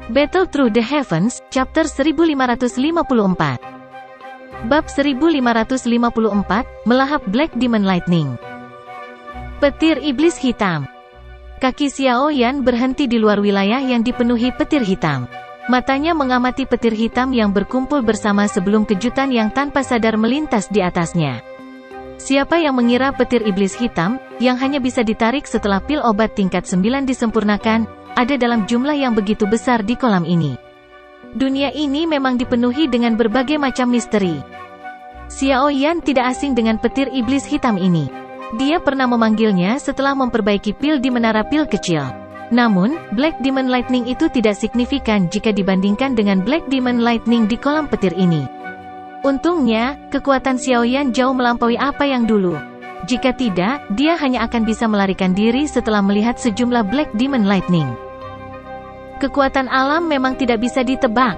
Battle Through the Heavens, Chapter 1554. Bab 1554, Melahap Black Demon Lightning. Petir Iblis Hitam. Kaki Xiao Yan berhenti di luar wilayah yang dipenuhi petir hitam. Matanya mengamati petir hitam yang berkumpul bersama sebelum kejutan yang tanpa sadar melintas di atasnya. Siapa yang mengira petir iblis hitam, yang hanya bisa ditarik setelah pil obat tingkat 9 disempurnakan, ada dalam jumlah yang begitu besar di kolam ini. Dunia ini memang dipenuhi dengan berbagai macam misteri. Xiao Yan tidak asing dengan petir iblis hitam ini. Dia pernah memanggilnya setelah memperbaiki pil di menara pil kecil. Namun, Black Demon Lightning itu tidak signifikan jika dibandingkan dengan Black Demon Lightning di kolam petir ini. Untungnya, kekuatan Xiao Yan jauh melampaui apa yang dulu. Jika tidak, dia hanya akan bisa melarikan diri setelah melihat sejumlah Black Demon Lightning. Kekuatan alam memang tidak bisa ditebak.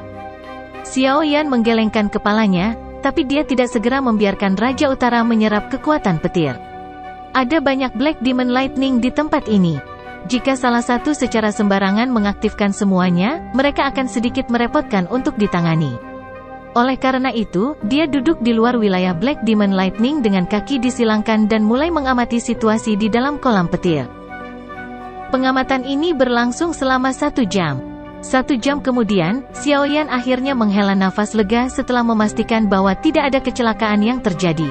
Xiao Yan menggelengkan kepalanya, tapi dia tidak segera membiarkan Raja Utara menyerap kekuatan petir. Ada banyak Black Demon Lightning di tempat ini. Jika salah satu secara sembarangan mengaktifkan semuanya, mereka akan sedikit merepotkan untuk ditangani. Oleh karena itu, dia duduk di luar wilayah Black Demon Lightning dengan kaki disilangkan dan mulai mengamati situasi di dalam kolam petir. Pengamatan ini berlangsung selama 1 jam. 1 jam kemudian, Xiao Yan akhirnya menghela nafas lega setelah memastikan bahwa tidak ada kecelakaan yang terjadi.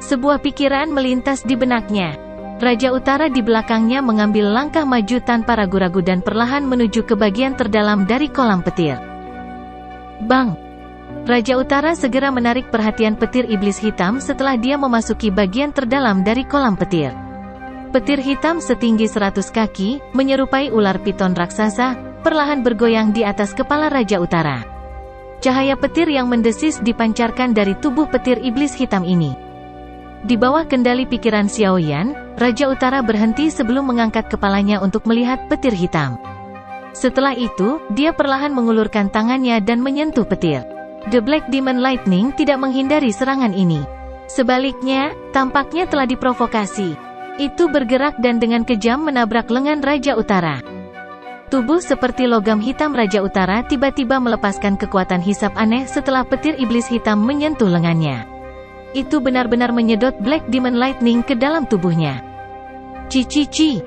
Sebuah pikiran melintas di benaknya. Raja Utara di belakangnya mengambil langkah maju tanpa ragu-ragu dan perlahan menuju ke bagian terdalam dari kolam petir. Bang! Raja Utara segera menarik perhatian petir iblis hitam setelah dia memasuki bagian terdalam dari kolam petir. Petir hitam setinggi 100 kaki, menyerupai ular piton raksasa, perlahan bergoyang di atas kepala Raja Utara. Cahaya petir yang mendesis dipancarkan dari tubuh petir iblis hitam ini. Di bawah kendali pikiran Xiao Yan, Raja Utara berhenti sebelum mengangkat kepalanya untuk melihat petir hitam. Setelah itu, dia perlahan mengulurkan tangannya dan menyentuh petir. The Black Demon Lightning tidak menghindari serangan ini. Sebaliknya, tampaknya telah diprovokasi. Itu bergerak dan dengan kejam menabrak lengan Raja Utara. Tubuh seperti logam hitam Raja Utara tiba-tiba melepaskan kekuatan hisap aneh setelah petir iblis hitam menyentuh lengannya. Itu benar-benar menyedot Black Demon Lightning ke dalam tubuhnya. Ci.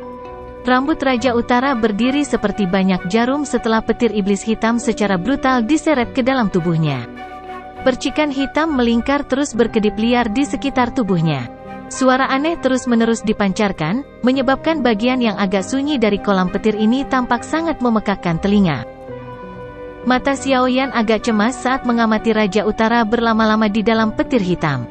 Rambut Raja Utara berdiri seperti banyak jarum setelah petir iblis hitam secara brutal diseret ke dalam tubuhnya. Percikan hitam melingkar terus berkedip liar di sekitar tubuhnya. Suara aneh terus-menerus dipancarkan, menyebabkan bagian yang agak sunyi dari kolam petir ini tampak sangat memekakkan telinga. Mata Xiao Yan agak cemas saat mengamati Raja Utara berlama-lama di dalam petir hitam.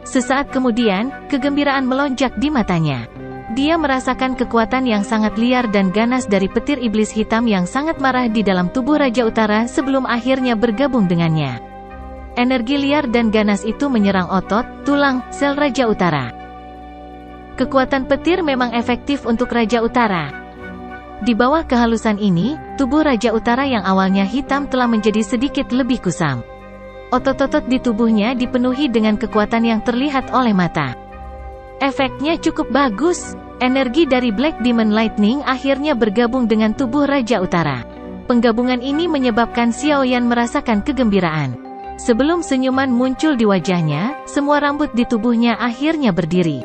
Sesaat kemudian, kegembiraan melonjak di matanya. Dia merasakan kekuatan yang sangat liar dan ganas dari petir iblis hitam yang sangat marah di dalam tubuh Raja Utara sebelum akhirnya bergabung dengannya. Energi liar dan ganas itu menyerang otot, tulang, sel Raja Utara. Kekuatan petir memang efektif untuk Raja Utara. Di bawah kehalusan ini, tubuh Raja Utara yang awalnya hitam telah menjadi sedikit lebih kusam. Otot-otot di tubuhnya dipenuhi dengan kekuatan yang terlihat oleh mata. Efeknya cukup bagus. Energi dari Black Demon Lightning akhirnya bergabung dengan tubuh Raja Utara. Penggabungan ini menyebabkan Xiao Yan merasakan kegembiraan. Sebelum senyuman muncul di wajahnya, semua rambut di tubuhnya akhirnya berdiri.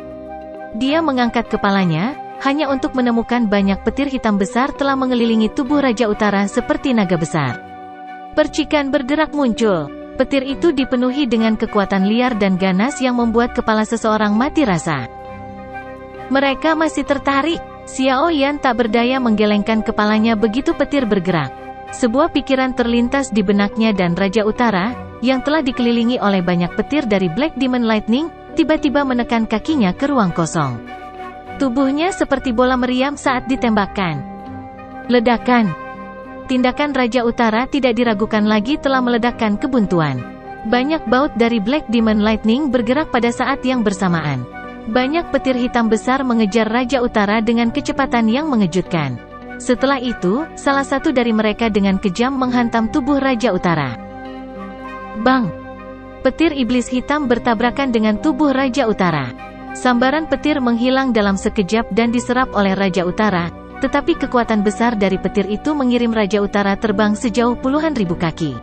Dia mengangkat kepalanya, hanya untuk menemukan banyak petir hitam besar telah mengelilingi tubuh Raja Utara seperti naga besar. Percikan bergerak muncul. Petir itu dipenuhi dengan kekuatan liar dan ganas yang membuat kepala seseorang mati rasa. Mereka masih tertarik. Xiao Yan tak berdaya menggelengkan kepalanya begitu petir bergerak. Sebuah pikiran terlintas di benaknya dan Raja Utara, yang telah dikelilingi oleh banyak petir dari Black Demon Lightning, tiba-tiba menekan kakinya ke ruang kosong. Tubuhnya seperti bola meriam saat ditembakkan. Ledakan. Tindakan Raja Utara tidak diragukan lagi telah meledakkan kebuntuan. Banyak baut dari Black Demon Lightning bergerak pada saat yang bersamaan. Banyak petir hitam besar mengejar Raja Utara dengan kecepatan yang mengejutkan. Setelah itu, salah satu dari mereka dengan kejam menghantam tubuh Raja Utara. Bang! Petir iblis hitam bertabrakan dengan tubuh Raja Utara. Sambaran petir menghilang dalam sekejap dan diserap oleh Raja Utara, tetapi kekuatan besar dari petir itu mengirim Raja Utara terbang sejauh puluhan ribu kaki.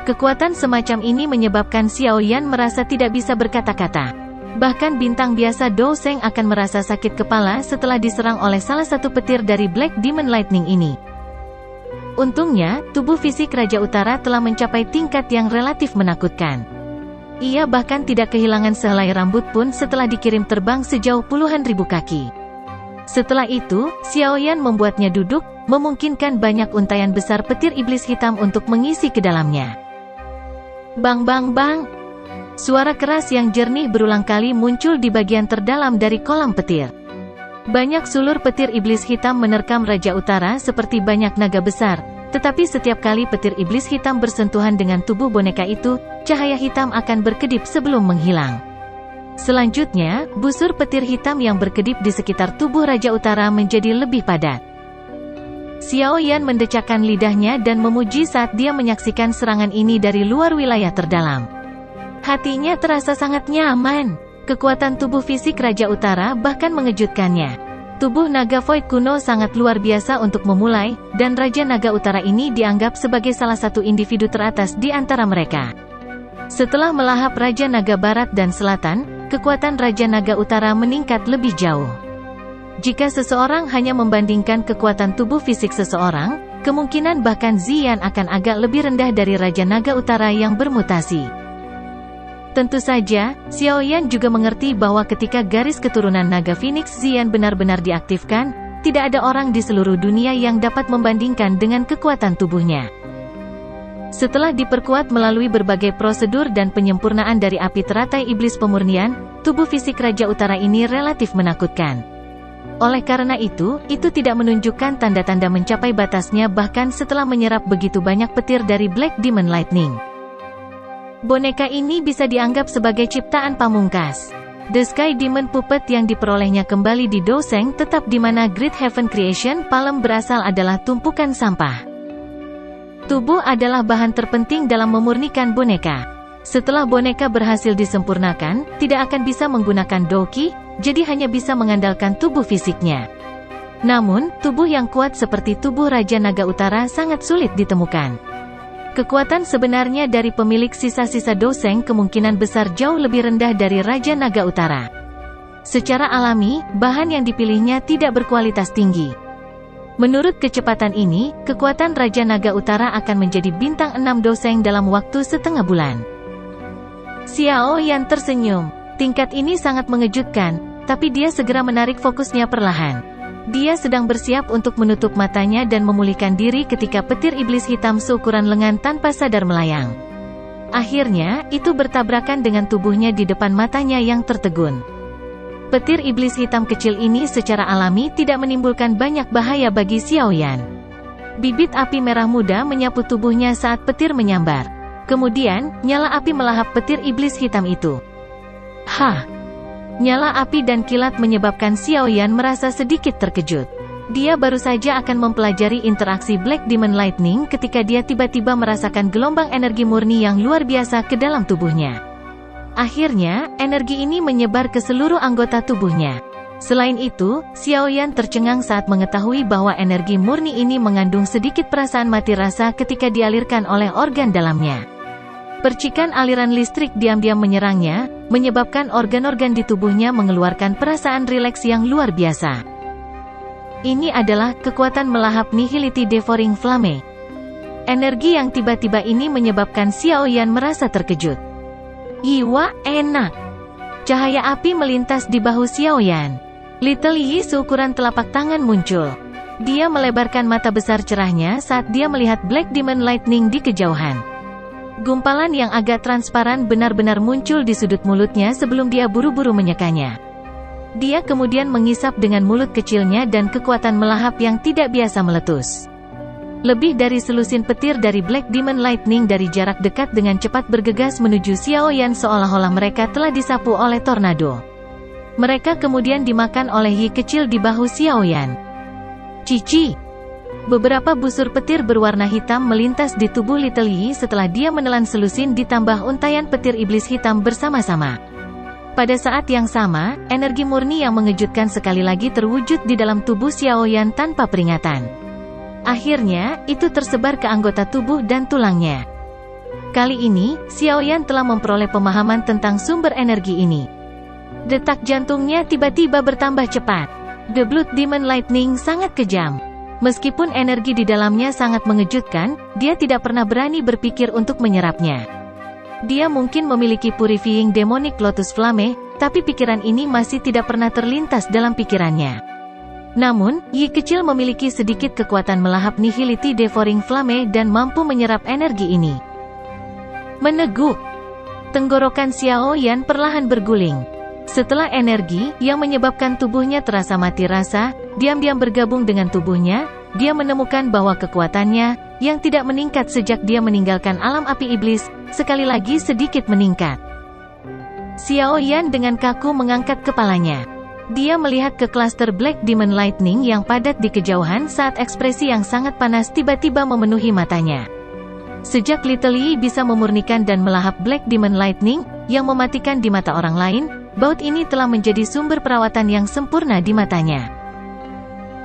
Kekuatan semacam ini menyebabkan Xiao Yan merasa tidak bisa berkata-kata. Bahkan bintang biasa Dou Sheng akan merasa sakit kepala setelah diserang oleh salah satu petir dari Black Demon Lightning ini. Untungnya, tubuh fisik Raja Utara telah mencapai tingkat yang relatif menakutkan. Ia bahkan tidak kehilangan sehelai rambut pun setelah dikirim terbang sejauh puluhan ribu kaki. Setelah itu, Xiao Yan membuatnya duduk, memungkinkan banyak untaian besar petir iblis hitam untuk mengisi ke dalamnya. Bang bang bang. Suara keras yang jernih berulang kali muncul di bagian terdalam dari kolam petir. Banyak sulur petir iblis hitam menerkam Raja Utara seperti banyak naga besar, tetapi setiap kali petir iblis hitam bersentuhan dengan tubuh boneka itu, cahaya hitam akan berkedip sebelum menghilang. Selanjutnya, busur petir hitam yang berkedip di sekitar tubuh Raja Utara menjadi lebih padat. Xiao Yan mendecakkan lidahnya dan memuji saat dia menyaksikan serangan ini dari luar wilayah terdalam. Hatinya terasa sangat nyaman. Kekuatan tubuh fisik Raja Utara bahkan mengejutkannya. Tubuh naga Void kuno sangat luar biasa untuk memulai, dan Raja Naga Utara ini dianggap sebagai salah satu individu teratas di antara mereka. Setelah melahap Raja Naga Barat dan Selatan, kekuatan Raja Naga Utara meningkat lebih jauh. Jika seseorang hanya membandingkan kekuatan tubuh fisik seseorang, kemungkinan bahkan Ziyan akan agak lebih rendah dari Raja Naga Utara yang bermutasi. Tentu saja, Xiao Yan juga mengerti bahwa ketika garis keturunan Naga Phoenix Ziyan benar-benar diaktifkan, tidak ada orang di seluruh dunia yang dapat membandingkan dengan kekuatan tubuhnya. Setelah diperkuat melalui berbagai prosedur dan penyempurnaan dari api teratai iblis pemurnian, tubuh fisik Raja Utara ini relatif menakutkan. Oleh karena itu tidak menunjukkan tanda-tanda mencapai batasnya bahkan setelah menyerap begitu banyak petir dari Black Demon Lightning. Boneka ini bisa dianggap sebagai ciptaan pamungkas. The Sky Demon Puppet yang diperolehnya kembali di Dou Sheng tetap di mana Great Heaven Creation Palm berasal adalah tumpukan sampah. Tubuh adalah bahan terpenting dalam memurnikan boneka. Setelah boneka berhasil disempurnakan, tidak akan bisa menggunakan Douki, jadi hanya bisa mengandalkan tubuh fisiknya. Namun, tubuh yang kuat seperti tubuh Raja Naga Utara sangat sulit ditemukan. Kekuatan sebenarnya dari pemilik sisa-sisa Dou Sheng kemungkinan besar jauh lebih rendah dari Raja Naga Utara. Secara alami, bahan yang dipilihnya tidak berkualitas tinggi. Menurut kecepatan ini, kekuatan Raja Naga Utara akan menjadi bintang 6 Dou Sheng dalam waktu setengah bulan. Xiao Yan tersenyum. Tingkat ini sangat mengejutkan, tapi dia segera menarik fokusnya perlahan. Dia sedang bersiap untuk menutup matanya dan memulihkan diri ketika petir iblis hitam seukuran lengan tanpa sadar melayang. Akhirnya, itu bertabrakan dengan tubuhnya di depan matanya yang tertegun. Petir iblis hitam kecil ini secara alami tidak menimbulkan banyak bahaya bagi Xiao Yan. Bibit api merah muda menyapu tubuhnya saat petir menyambar. Kemudian, nyala api melahap petir iblis hitam itu. Hah! Nyala api dan kilat menyebabkan Xiao Yan merasa sedikit terkejut. Dia baru saja akan mempelajari interaksi Black Demon Lightning ketika dia tiba-tiba merasakan gelombang energi murni yang luar biasa ke dalam tubuhnya. Akhirnya, energi ini menyebar ke seluruh anggota tubuhnya. Selain itu, Xiao Yan tercengang saat mengetahui bahwa energi murni ini mengandung sedikit perasaan mati rasa ketika dialirkan oleh organ dalamnya. Percikan aliran listrik diam-diam menyerangnya, menyebabkan organ-organ di tubuhnya mengeluarkan perasaan rileks yang luar biasa. Ini adalah kekuatan melahap Nihility Devouring Flame. Energi yang tiba-tiba ini menyebabkan Xiao Yan merasa terkejut. Iwa, enak. Cahaya api melintas di bahu Xiao Yan. Little Yi seukuran telapak tangan muncul. Dia melebarkan mata besar cerahnya saat dia melihat Black Demon Lightning di kejauhan. Gumpalan yang agak transparan benar-benar muncul di sudut mulutnya sebelum dia buru-buru menyekanya. Dia kemudian mengisap dengan mulut kecilnya dan kekuatan melahap yang tidak biasa meletus. Lebih dari selusin petir dari Black Demon Lightning dari jarak dekat dengan cepat bergegas menuju Xiao Yan seolah-olah mereka telah disapu oleh tornado. Mereka kemudian dimakan oleh Yi kecil di bahu Xiao Yan. Cici! Beberapa busur petir berwarna hitam melintas di tubuh Little Yi setelah dia menelan selusin ditambah untaian petir iblis hitam bersama-sama. Pada saat yang sama, energi murni yang mengejutkan sekali lagi terwujud di dalam tubuh Xiaoyan tanpa peringatan. Akhirnya, itu tersebar ke anggota tubuh dan tulangnya. Kali ini, Xiaoyan telah memperoleh pemahaman tentang sumber energi ini. Detak jantungnya tiba-tiba bertambah cepat. The Blood Demon Lightning sangat kejam. Meskipun energi di dalamnya sangat mengejutkan, dia tidak pernah berani berpikir untuk menyerapnya. Dia mungkin memiliki Purifying Demonic Lotus Flame, tapi pikiran ini masih tidak pernah terlintas dalam pikirannya. Namun, Yi kecil memiliki sedikit kekuatan melahap Nihility Devouring Flame dan mampu menyerap energi ini. Meneguk. Tenggorokan Xiaoyan perlahan berguling. Setelah energi yang menyebabkan tubuhnya terasa mati rasa, diam-diam bergabung dengan tubuhnya, dia menemukan bahwa kekuatannya, yang tidak meningkat sejak dia meninggalkan alam api iblis, sekali lagi sedikit meningkat. Xiaoyan dengan kaku mengangkat kepalanya. Dia melihat ke klaster Black Demon Lightning yang padat di kejauhan saat ekspresi yang sangat panas tiba-tiba memenuhi matanya. Sejak Little Yi bisa memurnikan dan melahap Black Demon Lightning, yang mematikan di mata orang lain, baut ini telah menjadi sumber perawatan yang sempurna di matanya.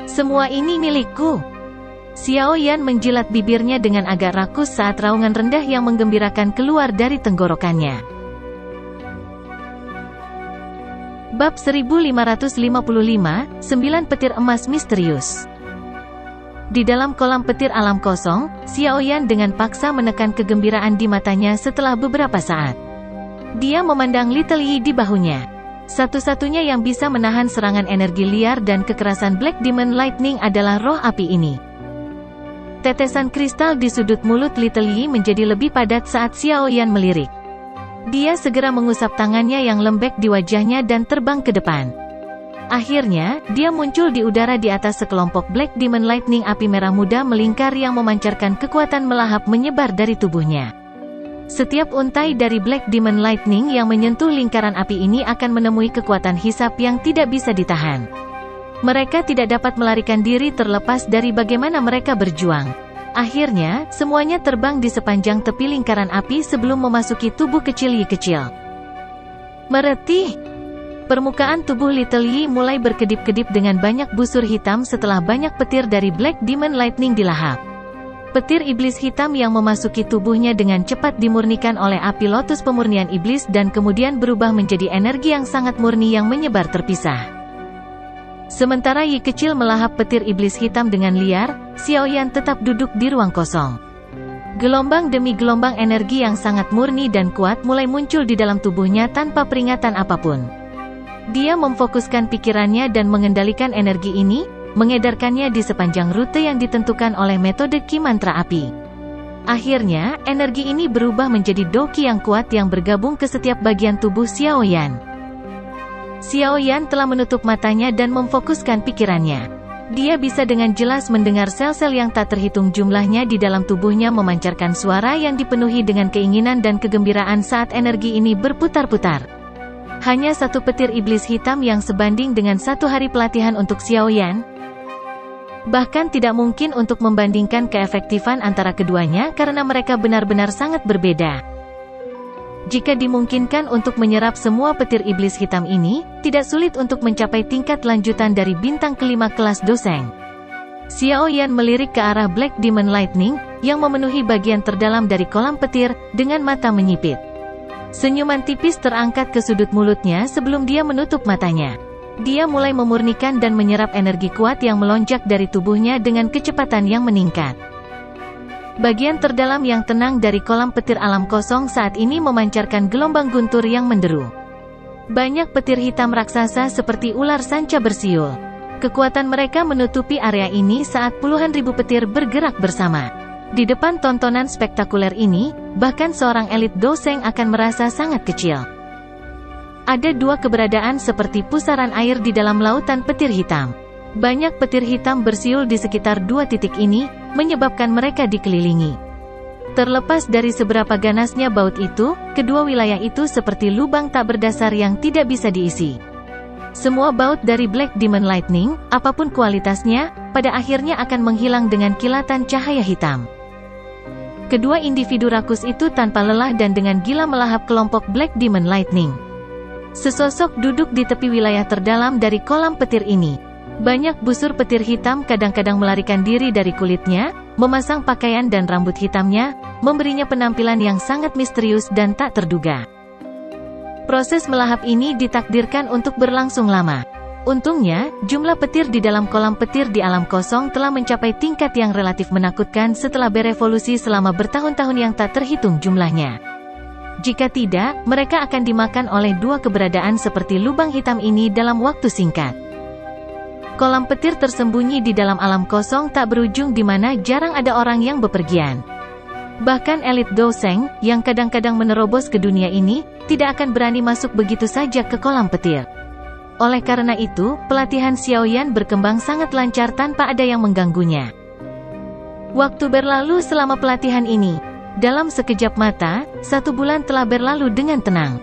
Semua ini milikku. Xiaoyan menjilat bibirnya dengan agak rakus saat raungan rendah yang menggembirakan keluar dari tenggorokannya. Bab 1555, 9 petir emas misterius. Di dalam kolam petir alam kosong, Xiaoyan dengan paksa menekan kegembiraan di matanya setelah beberapa saat. Dia memandang Little Yi di bahunya. Satu-satunya yang bisa menahan serangan energi liar dan kekerasan Black Demon Lightning adalah roh api ini. Tetesan kristal di sudut mulut Little Yi menjadi lebih padat saat Xiaoyan melirik. Dia segera mengusap tangannya yang lembek di wajahnya dan terbang ke depan. Akhirnya, dia muncul di udara di atas sekelompok Black Demon Lightning api merah muda melingkar yang memancarkan kekuatan melahap menyebar dari tubuhnya. Setiap untai dari Black Demon Lightning yang menyentuh lingkaran api ini akan menemui kekuatan hisap yang tidak bisa ditahan. Mereka tidak dapat melarikan diri terlepas dari bagaimana mereka berjuang. Akhirnya, semuanya terbang di sepanjang tepi lingkaran api sebelum memasuki tubuh kecil Yi kecil. Meretih. Permukaan tubuh Little Yi mulai berkedip-kedip dengan banyak busur hitam setelah banyak petir dari Black Demon Lightning dilahap. Petir iblis hitam yang memasuki tubuhnya dengan cepat dimurnikan oleh api lotus pemurnian iblis dan kemudian berubah menjadi energi yang sangat murni yang menyebar terpisah. Sementara Yi kecil melahap petir iblis hitam dengan liar, Xiaoyan tetap duduk di ruang kosong. Gelombang demi gelombang energi yang sangat murni dan kuat mulai muncul di dalam tubuhnya tanpa peringatan apapun. Dia memfokuskan pikirannya dan mengendalikan energi ini, mengedarkannya di sepanjang rute yang ditentukan oleh metode Ki Mantra Api. Akhirnya, energi ini berubah menjadi doki yang kuat yang bergabung ke setiap bagian tubuh Xiaoyan. Xiaoyan telah menutup matanya dan memfokuskan pikirannya. Dia bisa dengan jelas mendengar sel-sel yang tak terhitung jumlahnya di dalam tubuhnya memancarkan suara yang dipenuhi dengan keinginan dan kegembiraan saat energi ini berputar-putar. Hanya satu petir iblis hitam yang sebanding dengan 1 hari pelatihan untuk Xiaoyan. Bahkan tidak mungkin untuk membandingkan keefektifan antara keduanya karena mereka benar-benar sangat berbeda. Jika dimungkinkan untuk menyerap semua petir iblis hitam ini, tidak sulit untuk mencapai tingkat lanjutan dari bintang kelima kelas Doseng. Xiaoyan melirik ke arah Black Demon Lightning, yang memenuhi bagian terdalam dari kolam petir, dengan mata menyipit. Senyuman tipis terangkat ke sudut mulutnya sebelum dia menutup matanya. Dia mulai memurnikan dan menyerap energi kuat yang melonjak dari tubuhnya dengan kecepatan yang meningkat. Bagian terdalam yang tenang dari kolam petir alam kosong saat ini memancarkan gelombang guntur yang menderu. Banyak petir hitam raksasa seperti ular sanca bersiul. Kekuatan mereka menutupi area ini saat puluhan ribu petir bergerak bersama. Di depan tontonan spektakuler ini, bahkan seorang elit Doseng akan merasa sangat kecil. Ada dua keberadaan seperti pusaran air di dalam lautan petir hitam. Banyak petir hitam bersiul di sekitar dua titik ini, menyebabkan mereka dikelilingi. Terlepas dari seberapa ganasnya baut itu, kedua wilayah itu seperti lubang tak berdasar yang tidak bisa diisi. Semua baut dari Black Demon Lightning, apapun kualitasnya, pada akhirnya akan menghilang dengan kilatan cahaya hitam. Kedua individu rakus itu tanpa lelah dan dengan gila melahap kelompok Black Demon Lightning. Sesosok duduk di tepi wilayah terdalam dari kolam petir ini. Banyak busur petir hitam kadang-kadang melarikan diri dari kulitnya, memasang pakaian dan rambut hitamnya, memberinya penampilan yang sangat misterius dan tak terduga. Proses melahap ini ditakdirkan untuk berlangsung lama. Untungnya, jumlah petir di dalam kolam petir di alam kosong telah mencapai tingkat yang relatif menakutkan setelah berevolusi selama bertahun-tahun yang tak terhitung jumlahnya. Jika tidak, mereka akan dimakan oleh dua keberadaan seperti lubang hitam ini dalam waktu singkat. Kolam petir tersembunyi di dalam alam kosong tak berujung di mana jarang ada orang yang bepergian. Bahkan elit Doseng, yang kadang-kadang menerobos ke dunia ini, tidak akan berani masuk begitu saja ke kolam petir. Oleh karena itu, pelatihan Xiaoyan berkembang sangat lancar tanpa ada yang mengganggunya. Waktu berlalu selama pelatihan ini. Dalam sekejap mata, 1 bulan telah berlalu dengan tenang.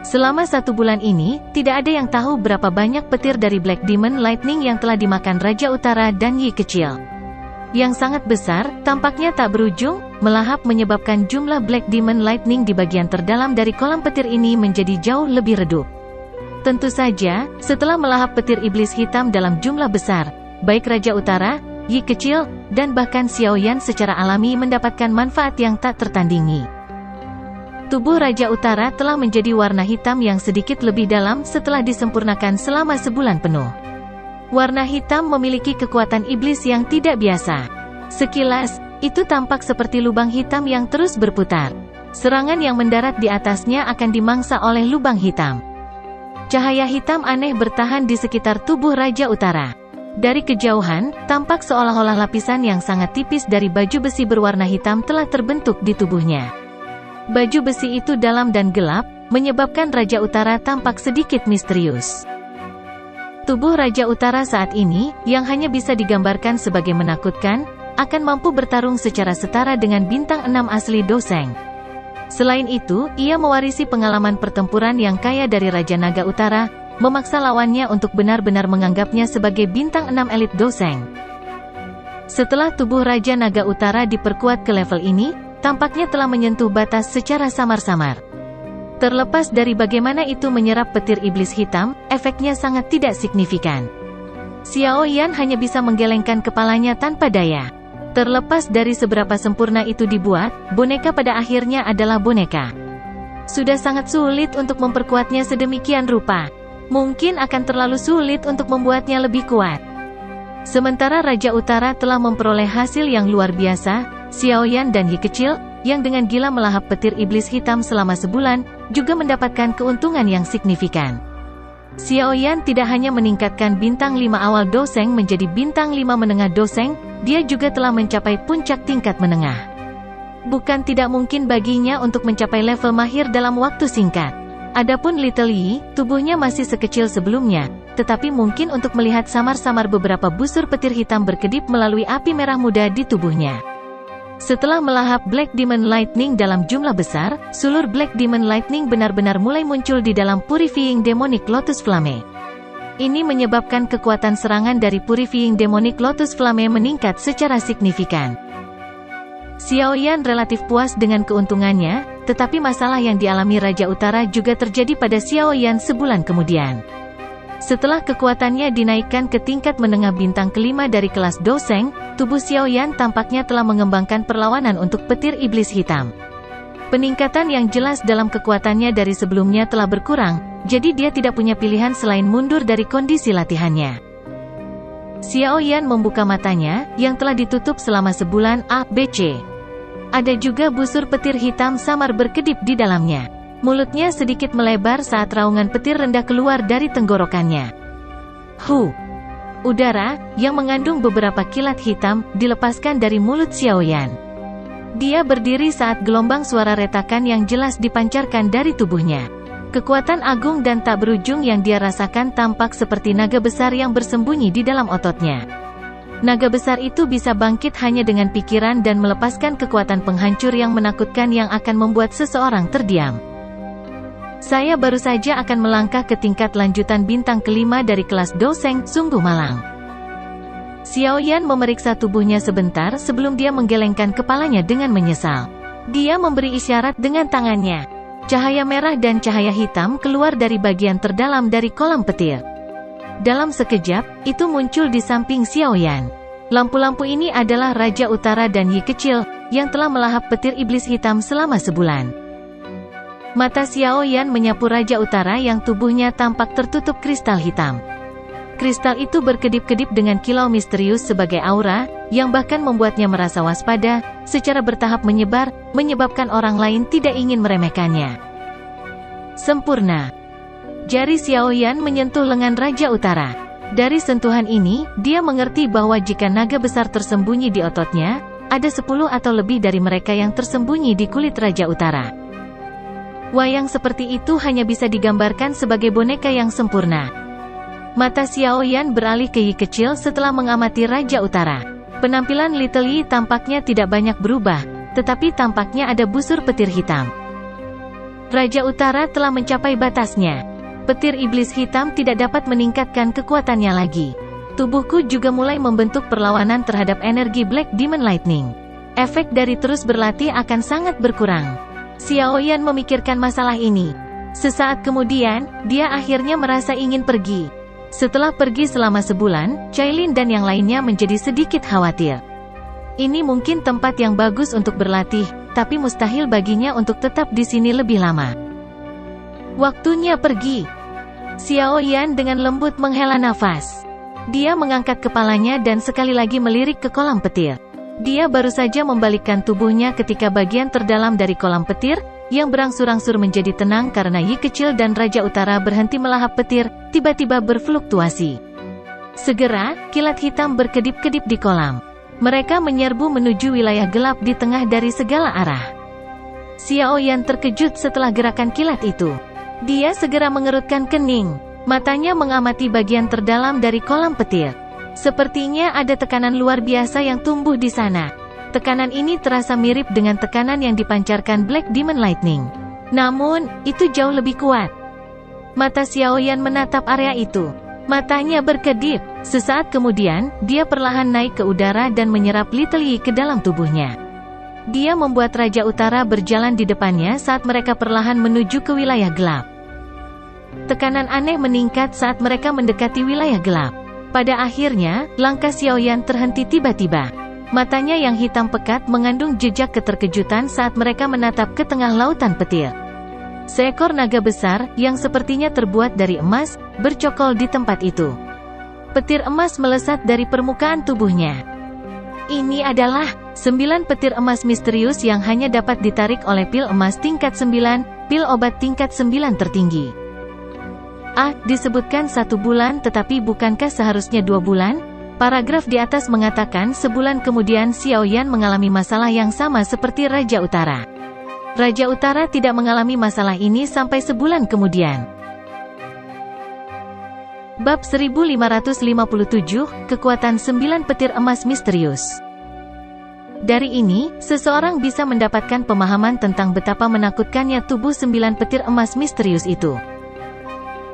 Selama 1 bulan ini, tidak ada yang tahu berapa banyak petir dari Black Demon Lightning yang telah dimakan Raja Utara dan Yi kecil. Yang sangat besar, tampaknya tak berujung, melahap menyebabkan jumlah Black Demon Lightning di bagian terdalam dari kolam petir ini menjadi jauh lebih redup. Tentu saja, setelah melahap petir iblis hitam dalam jumlah besar, baik Raja Utara, Yi kecil, dan bahkan Xiaoyan secara alami mendapatkan manfaat yang tak tertandingi. Tubuh Raja Utara telah menjadi warna hitam yang sedikit lebih dalam setelah disempurnakan selama sebulan penuh. Warna hitam memiliki kekuatan iblis yang tidak biasa. Sekilas, itu tampak seperti lubang hitam yang terus berputar. Serangan yang mendarat di atasnya akan dimangsa oleh lubang hitam. Cahaya hitam aneh bertahan di sekitar tubuh Raja Utara. Dari kejauhan, tampak seolah-olah lapisan yang sangat tipis dari baju besi berwarna hitam telah terbentuk di tubuhnya. Baju besi itu dalam dan gelap, menyebabkan Raja Utara tampak sedikit misterius. Tubuh Raja Utara saat ini, yang hanya bisa digambarkan sebagai menakutkan, akan mampu bertarung secara setara dengan bintang 6 asli Doseng. Selain itu, ia mewarisi pengalaman pertempuran yang kaya dari Raja Naga Utara, memaksa lawannya untuk benar-benar menganggapnya sebagai bintang 6 elit Doseng. Setelah tubuh Raja Naga Utara diperkuat ke level ini, tampaknya telah menyentuh batas secara samar-samar. Terlepas dari bagaimana itu menyerap petir iblis hitam, efeknya sangat tidak signifikan. Xiaoyan hanya bisa menggelengkan kepalanya tanpa daya. Terlepas dari seberapa sempurna itu dibuat, boneka pada akhirnya adalah boneka. Sudah sangat sulit untuk memperkuatnya sedemikian rupa. Mungkin akan terlalu sulit untuk membuatnya lebih kuat. Sementara Raja Utara telah memperoleh hasil yang luar biasa, Xiaoyan dan Yi kecil, yang dengan gila melahap petir iblis hitam selama sebulan, juga mendapatkan keuntungan yang signifikan. Xiaoyan tidak hanya meningkatkan bintang 5 awal Doseng menjadi bintang 5 menengah Doseng, dia juga telah mencapai puncak tingkat menengah. Bukan tidak mungkin baginya untuk mencapai level mahir dalam waktu singkat. Adapun Little Yi, tubuhnya masih sekecil sebelumnya, tetapi mungkin untuk melihat samar-samar beberapa busur petir hitam berkedip melalui api merah muda di tubuhnya. Setelah melahap Black Demon Lightning dalam jumlah besar, sulur Black Demon Lightning benar-benar mulai muncul di dalam Purifying Demonic Lotus Flame. Ini menyebabkan kekuatan serangan dari Purifying Demonic Lotus Flame meningkat secara signifikan. Xiaoyan relatif puas dengan keuntungannya, tetapi masalah yang dialami Raja Utara juga terjadi pada Xiaoyan sebulan kemudian. Setelah kekuatannya dinaikkan ke tingkat menengah bintang kelima dari kelas Doseng, tubuh Xiaoyan tampaknya telah mengembangkan perlawanan untuk petir iblis hitam. Peningkatan yang jelas dalam kekuatannya dari sebelumnya telah berkurang, jadi dia tidak punya pilihan selain mundur dari kondisi latihannya. Xiaoyan membuka matanya, yang telah ditutup selama sebulan ABC. Ada juga busur petir hitam samar berkedip di dalamnya. Mulutnya sedikit melebar saat raungan petir rendah keluar dari tenggorokannya. Udara, yang mengandung beberapa kilat hitam, dilepaskan dari mulut Xiaoyan. Dia berdiri saat gelombang suara retakan yang jelas dipancarkan dari tubuhnya. Kekuatan agung dan tak berujung yang dia rasakan tampak seperti naga besar yang bersembunyi di dalam ototnya. Naga besar itu bisa bangkit hanya dengan pikiran dan melepaskan kekuatan penghancur yang menakutkan yang akan membuat seseorang terdiam. Saya baru saja akan melangkah ke tingkat lanjutan bintang kelima dari kelas Doseng, sungguh malang. Xiaoyan memeriksa tubuhnya sebentar sebelum dia menggelengkan kepalanya dengan menyesal. Dia memberi isyarat dengan tangannya. Cahaya merah dan cahaya hitam keluar dari bagian terdalam dari kolam petir. Dalam sekejap, itu muncul di samping Xiaoyan. Lampu-lampu ini adalah Raja Utara dan Yi kecil, yang telah melahap petir iblis hitam selama sebulan. Mata Xiaoyan menyapu Raja Utara yang tubuhnya tampak tertutup kristal hitam. Kristal itu berkedip-kedip dengan kilau misterius sebagai aura, yang bahkan membuatnya merasa waspada, secara bertahap menyebar, menyebabkan orang lain tidak ingin meremehkannya. Sempurna. Jari Xiaoyan menyentuh lengan Raja Utara. Dari sentuhan ini, dia mengerti bahwa jika naga besar tersembunyi di ototnya, ada 10 atau lebih dari mereka yang tersembunyi di kulit Raja Utara. Wayang seperti itu hanya bisa digambarkan sebagai boneka yang sempurna. Mata Xiaoyan beralih ke Yi kecil setelah mengamati Raja Utara. Penampilan Little Yi tampaknya tidak banyak berubah, tetapi tampaknya ada busur petir hitam. Raja Utara telah mencapai batasnya. Petir iblis hitam tidak dapat meningkatkan kekuatannya lagi. Tubuhku juga mulai membentuk perlawanan terhadap energi Black Demon Lightning. Efek dari terus berlatih akan sangat berkurang. Xiaoyan memikirkan masalah ini. Sesaat kemudian, dia akhirnya merasa ingin pergi. Setelah pergi selama sebulan, Cailin dan yang lainnya menjadi sedikit khawatir. Ini mungkin tempat yang bagus untuk berlatih, tapi mustahil baginya untuk tetap di sini lebih lama. Waktunya pergi. Xiaoyan dengan lembut menghela nafas. Dia mengangkat kepalanya dan sekali lagi melirik ke kolam petir. Dia baru saja membalikkan tubuhnya ketika bagian terdalam dari kolam petir, yang berangsur-angsur menjadi tenang karena Yi kecil dan Raja Utara berhenti melahap petir, tiba-tiba berfluktuasi. Segera, kilat hitam berkedip-kedip di kolam. Mereka menyerbu menuju wilayah gelap di tengah dari segala arah. Xiaoyan terkejut setelah gerakan kilat itu. Dia segera mengerutkan kening. Matanya mengamati bagian terdalam dari kolam petir. Sepertinya ada tekanan luar biasa yang tumbuh di sana. Tekanan ini terasa mirip dengan tekanan yang dipancarkan Black Demon Lightning. Namun, itu jauh lebih kuat. Mata Xiaoyan menatap area itu. Matanya berkedip. Sesaat kemudian, dia perlahan naik ke udara dan menyerap Little Yi ke dalam tubuhnya. Dia membuat Raja Utara berjalan di depannya saat mereka perlahan menuju ke wilayah gelap. Tekanan aneh meningkat saat mereka mendekati wilayah gelap. Pada akhirnya, langkah Xiaoyan terhenti tiba-tiba. Matanya yang hitam pekat mengandung jejak keterkejutan saat mereka menatap ke tengah lautan petir. Seekor naga besar, yang sepertinya terbuat dari emas, bercokol di tempat itu. Petir emas melesat dari permukaan tubuhnya. Ini adalah 9 petir emas misterius yang hanya dapat ditarik oleh pil emas tingkat 9, pil obat tingkat 9 tertinggi. Disebutkan 1 bulan tetapi bukankah seharusnya 2 bulan? Paragraf di atas mengatakan sebulan kemudian Xiaoyan mengalami masalah yang sama seperti Raja Utara. Raja Utara tidak mengalami masalah ini sampai sebulan kemudian. Bab 1557, Kekuatan 9 Petir Emas Misterius. Dari ini, seseorang bisa mendapatkan pemahaman tentang betapa menakutkannya tubuh 9 petir emas misterius itu.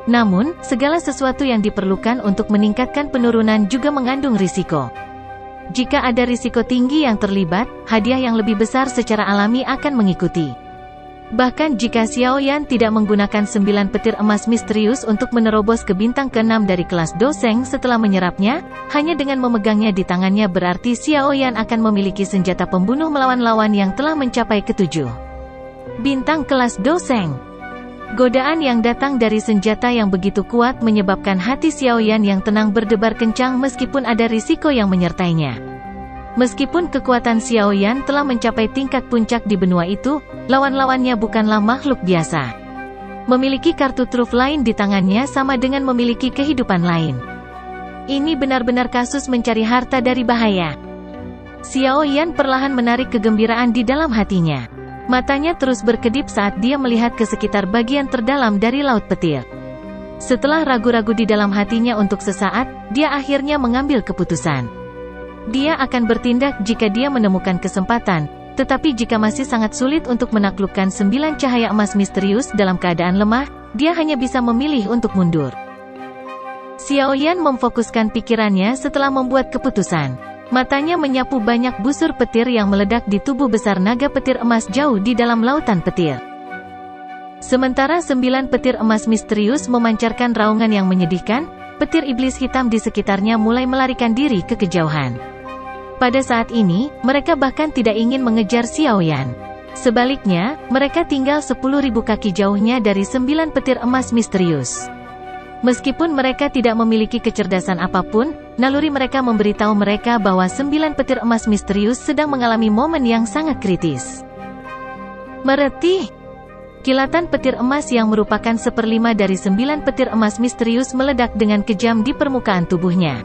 Namun, segala sesuatu yang diperlukan untuk meningkatkan penurunan juga mengandung risiko. Jika ada risiko tinggi yang terlibat, hadiah yang lebih besar secara alami akan mengikuti. Bahkan jika Xiaoyan tidak menggunakan 9 petir emas misterius untuk menerobos ke bintang ke-6 dari kelas Doseng setelah menyerapnya, hanya dengan memegangnya di tangannya berarti Xiaoyan akan memiliki senjata pembunuh melawan lawan yang telah mencapai ke-7. Bintang kelas Doseng. Godaan yang datang dari senjata yang begitu kuat menyebabkan hati Xiaoyan yang tenang berdebar kencang meskipun ada risiko yang menyertainya. Meskipun kekuatan Xiaoyan telah mencapai tingkat puncak di benua itu, lawan-lawannya bukanlah makhluk biasa. Memiliki kartu truf lain di tangannya sama dengan memiliki kehidupan lain. Ini benar-benar kasus mencari harta dari bahaya. Xiaoyan perlahan menarik kegembiraan di dalam hatinya. Matanya terus berkedip saat dia melihat ke sekitar bagian terdalam dari laut petir. Setelah ragu-ragu di dalam hatinya untuk sesaat, dia akhirnya mengambil keputusan. Dia akan bertindak jika dia menemukan kesempatan, tetapi jika masih sangat sulit untuk menaklukkan 9 cahaya emas misterius dalam keadaan lemah, dia hanya bisa memilih untuk mundur. Xiaoyan memfokuskan pikirannya setelah membuat keputusan. Matanya menyapu banyak busur petir yang meledak di tubuh besar naga petir emas jauh di dalam lautan petir. Sementara 9 petir emas misterius memancarkan raungan yang menyedihkan, petir iblis hitam di sekitarnya mulai melarikan diri ke kejauhan. Pada saat ini, mereka bahkan tidak ingin mengejar Xiaoyan. Sebaliknya, mereka tinggal 10.000 kaki jauhnya dari 9 petir emas misterius. Meskipun mereka tidak memiliki kecerdasan apapun, naluri mereka memberitahu mereka bahwa 9 petir emas misterius sedang mengalami momen yang sangat kritis. Meretih! Kilatan petir emas yang merupakan 1/5 dari 9 petir emas misterius meledak dengan kejam di permukaan tubuhnya.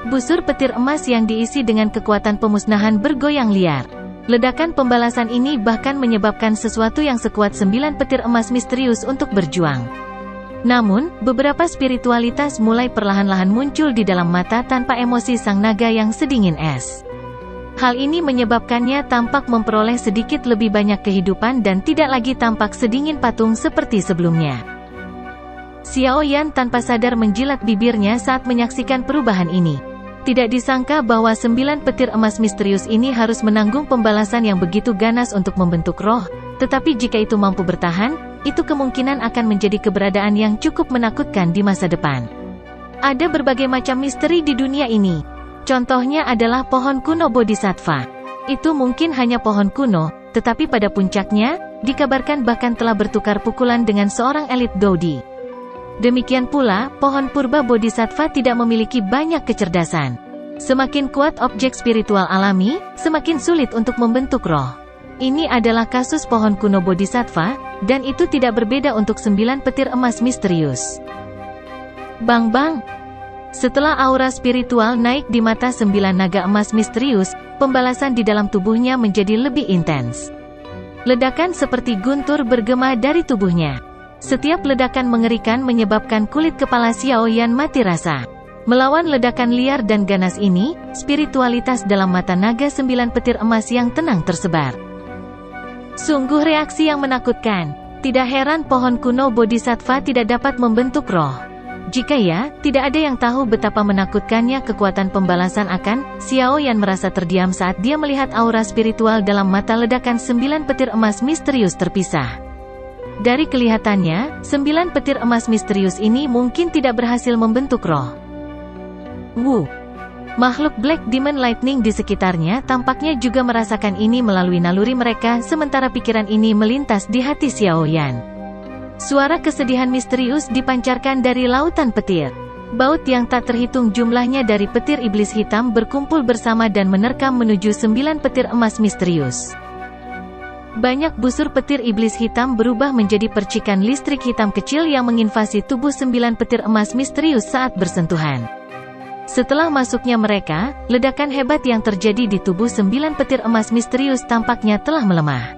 Busur petir emas yang diisi dengan kekuatan pemusnahan bergoyang liar. Ledakan pembalasan ini bahkan menyebabkan sesuatu yang sekuat 9 petir emas misterius untuk berjuang. Namun, beberapa spiritualitas mulai perlahan-lahan muncul di dalam mata tanpa emosi sang naga yang sedingin es. Hal ini menyebabkannya tampak memperoleh sedikit lebih banyak kehidupan dan tidak lagi tampak sedingin patung seperti sebelumnya. Xiaoyan tanpa sadar menjilat bibirnya saat menyaksikan perubahan ini. Tidak disangka bahwa 9 petir emas misterius ini harus menanggung pembalasan yang begitu ganas untuk membentuk roh, tetapi jika itu mampu bertahan, itu kemungkinan akan menjadi keberadaan yang cukup menakutkan di masa depan. Ada berbagai macam misteri di dunia ini. Contohnya adalah pohon kuno Bodhisattva. Itu mungkin hanya pohon kuno, tetapi pada puncaknya, dikabarkan bahkan telah bertukar pukulan dengan seorang elit Gaudi. Demikian pula, pohon purba Bodhisattva tidak memiliki banyak kecerdasan. Semakin kuat objek spiritual alami, semakin sulit untuk membentuk roh. Ini adalah kasus pohon kuno Bodhisattva, dan itu tidak berbeda untuk 9 petir emas misterius. Bang-bang! Setelah aura spiritual naik di mata 9 naga emas misterius, pembalasan di dalam tubuhnya menjadi lebih intens. Ledakan seperti guntur bergema dari tubuhnya. Setiap ledakan mengerikan menyebabkan kulit kepala Xiaoyan mati rasa. Melawan ledakan liar dan ganas ini, spiritualitas dalam mata naga 9 petir emas yang tenang tersebar. Sungguh reaksi yang menakutkan. Tidak heran pohon kuno Bodhisattva tidak dapat membentuk roh. Jika ya, tidak ada yang tahu betapa menakutkannya kekuatan pembalasan akan. Xiaoyan merasa terdiam saat dia melihat aura spiritual dalam mata ledakan 9 petir emas misterius terpisah. Dari kelihatannya, 9 petir emas misterius ini mungkin tidak berhasil membentuk roh. Makhluk Black Demon Lightning di sekitarnya tampaknya juga merasakan ini melalui naluri mereka, sementara pikiran ini melintas di hati Xiaoyan. Suara kesedihan misterius dipancarkan dari lautan petir. Baut yang tak terhitung jumlahnya dari petir iblis hitam berkumpul bersama dan menerkam menuju 9 petir emas misterius. Banyak busur petir iblis hitam berubah menjadi percikan listrik hitam kecil yang menginvasi tubuh 9 petir emas misterius saat bersentuhan. Setelah masuknya mereka, ledakan hebat yang terjadi di tubuh 9 petir emas misterius tampaknya telah melemah.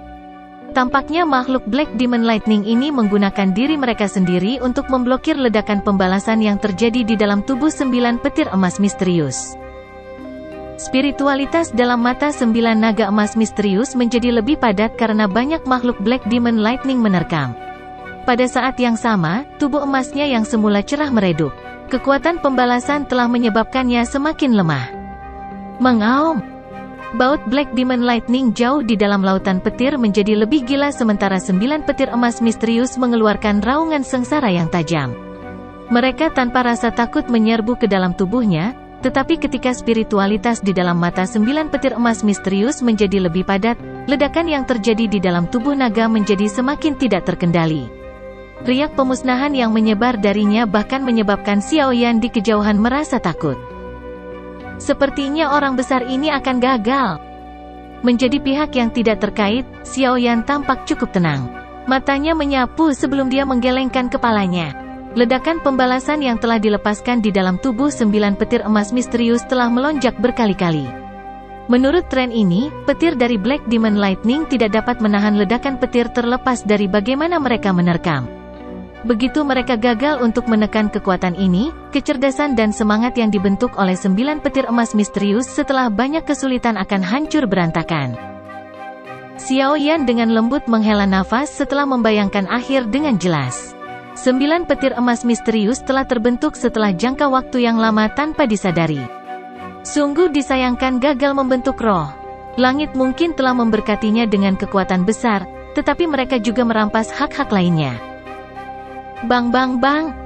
Tampaknya makhluk Black Demon Lightning ini menggunakan diri mereka sendiri untuk memblokir ledakan pembalasan yang terjadi di dalam tubuh 9 petir emas misterius. Spiritualitas dalam mata 9 naga emas misterius menjadi lebih padat karena banyak makhluk Black Demon Lightning menerkam. Pada saat yang sama, tubuh emasnya yang semula cerah meredup. Kekuatan pembalasan telah menyebabkannya semakin lemah. Mengaum! Baut Black Demon Lightning jauh di dalam lautan petir menjadi lebih gila sementara 9 petir emas misterius mengeluarkan raungan sengsara yang tajam. Mereka tanpa rasa takut menyerbu ke dalam tubuhnya, tetapi ketika spiritualitas di dalam mata 9 petir emas misterius menjadi lebih padat, ledakan yang terjadi di dalam tubuh naga menjadi semakin tidak terkendali. Riak pemusnahan yang menyebar darinya bahkan menyebabkan Xiaoyan di kejauhan merasa takut. Sepertinya orang besar ini akan gagal. Menjadi pihak yang tidak terkait, Xiaoyan tampak cukup tenang. Matanya menyapu sebelum dia menggelengkan kepalanya. Ledakan pembalasan yang telah dilepaskan di dalam tubuh 9 petir emas misterius telah melonjak berkali-kali. Menurut tren ini, petir dari Black Demon Lightning tidak dapat menahan ledakan petir terlepas dari bagaimana mereka menerkam. Begitu mereka gagal untuk menekan kekuatan ini, kecerdasan dan semangat yang dibentuk oleh 9 petir emas misterius setelah banyak kesulitan akan hancur berantakan. Xiaoyan dengan lembut menghela nafas setelah membayangkan akhir dengan jelas. 9 petir emas misterius telah terbentuk setelah jangka waktu yang lama tanpa disadari. Sungguh disayangkan gagal membentuk roh. Langit mungkin telah memberkatinya dengan kekuatan besar, tetapi mereka juga merampas hak-hak lainnya. Bang bang bang.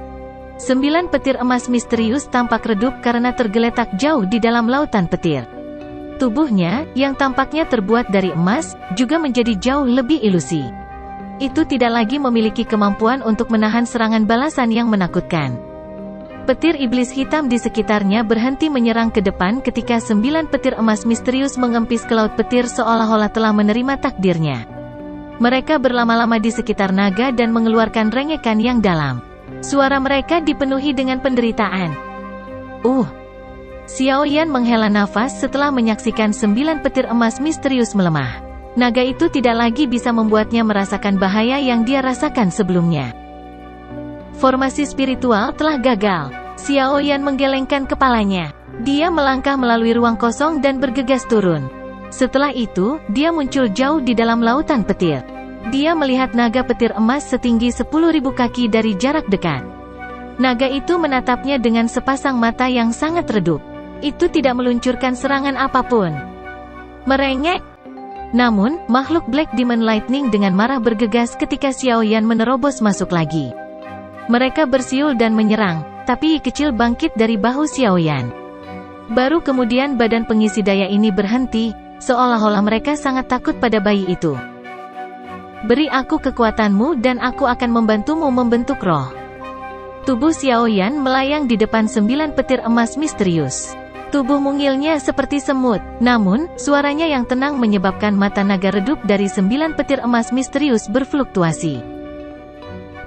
9 petir emas misterius tampak redup karena tergeletak jauh di dalam lautan petir. Tubuhnya, yang tampaknya terbuat dari emas, juga menjadi jauh lebih ilusi. Itu tidak lagi memiliki kemampuan untuk menahan serangan balasan yang menakutkan. Petir iblis hitam di sekitarnya berhenti menyerang ke depan ketika 9 petir emas misterius mengempis ke laut petir seolah-olah telah menerima takdirnya. Mereka berlama-lama di sekitar naga dan mengeluarkan rengekan yang dalam. Suara mereka dipenuhi dengan penderitaan. Xiao Yan menghela nafas setelah menyaksikan 9 petir emas misterius melemah. Naga itu tidak lagi bisa membuatnya merasakan bahaya yang dia rasakan sebelumnya. Formasi spiritual telah gagal. Xiao Yan menggelengkan kepalanya. Dia melangkah melalui ruang kosong dan bergegas turun. Setelah itu, dia muncul jauh di dalam lautan petir. Dia melihat naga petir emas setinggi 10.000 kaki dari jarak dekat. Naga itu menatapnya dengan sepasang mata yang sangat redup. Itu tidak meluncurkan serangan apapun. Merengek. Namun, makhluk Black Demon Lightning dengan marah bergegas ketika Xiao Yan menerobos masuk lagi. Mereka bersiul dan menyerang, tapi kecil bangkit dari bahu Xiao Yan. Baru kemudian badan pengisi daya ini berhenti, seolah-olah mereka sangat takut pada bayi itu. Beri aku kekuatanmu dan aku akan membantumu membentuk roh. Tubuh Xiao Yan melayang di depan 9 petir emas misterius. Tubuh mungilnya seperti semut, namun, suaranya yang tenang menyebabkan mata naga redup dari 9 petir emas misterius berfluktuasi.